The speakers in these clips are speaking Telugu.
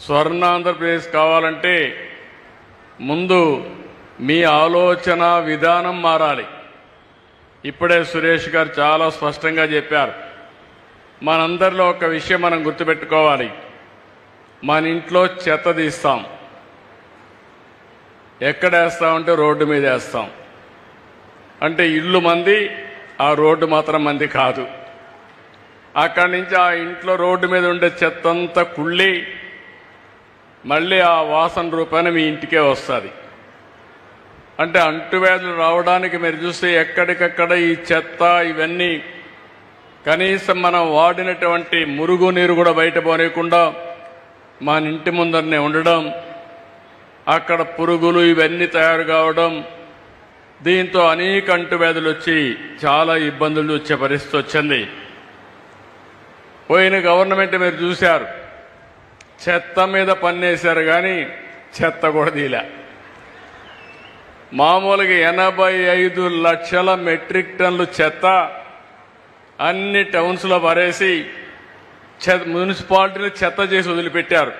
స్వర్ణాంధ్రప్రదేశ్ కావాలంటే ముందు మీ ఆలోచన విధానం మారాలి. ఇప్పుడే సురేష్ గారు చాలా స్పష్టంగా చెప్పారు. మనందరిలో ఒక విషయం మనం గుర్తుపెట్టుకోవాలి. మన ఇంట్లో చెత్త తీస్తాం, ఎక్కడేస్తామంటే రోడ్డు మీద వేస్తాం. అంటే ఇల్లు మంది, ఆ రోడ్డు మాత్రం మంది కాదు. అక్కడి నుంచి ఆ ఇంట్లో రోడ్డు మీద ఉండే చెత్త అంతా కుళ్ళి మళ్ళీ ఆ వాసన రూపాన మీ ఇంటికే వస్తుంది. అంటే అంటువ్యాధులు రావడానికి మీరు చూస్తే ఎక్కడికక్కడ ఈ చెత్త ఇవన్నీ కనీసం మనం వాడినటువంటి మురుగు నీరు కూడా బయట పోనీయకుండా మన ఇంటి ముందరనే ఉండడం, అక్కడ పురుగులు ఇవన్నీ తయారు కావడం, దీంతో అనేక అంటువ్యాధులు వచ్చి చాలా ఇబ్బందులు వచ్చే పరిస్థితి వచ్చింది. పోయిన గవర్నమెంట్ మీరు చూశారు, చెత్త మీద పన్నేశారు కానీ చెత్త కూడా తీలే. మామూలుగా 85 లక్షల మెట్రిక్ టన్నులు చెత్త అన్ని టౌన్స్లో పరేసి మున్సిపాలిటీని చెత్త చేసి వదిలిపెట్టారు.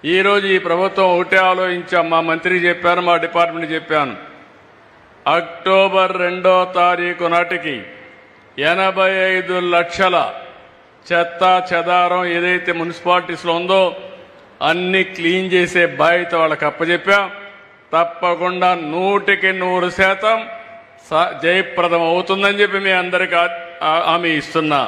ఈరోజు ఈ ప్రభుత్వం ఒకటే ఆలోచించాం. మా మంత్రికి చెప్పాను, మా డిపార్ట్మెంట్ చెప్పాను, అక్టోబర్ 2వ తారీఖు నాటికి 85 లక్షల చెత్త చెదారం ఏదైతే మున్సిపాలిటీస్లో ఉందో అన్ని క్లీన్ చేసే బాధ్యత వాళ్ళకి అప్పచెప్పాం. తప్పకుండా 100% జయప్రదం అవుతుందని చెప్పి మీ అందరికీ హామీ ఇస్తున్నా.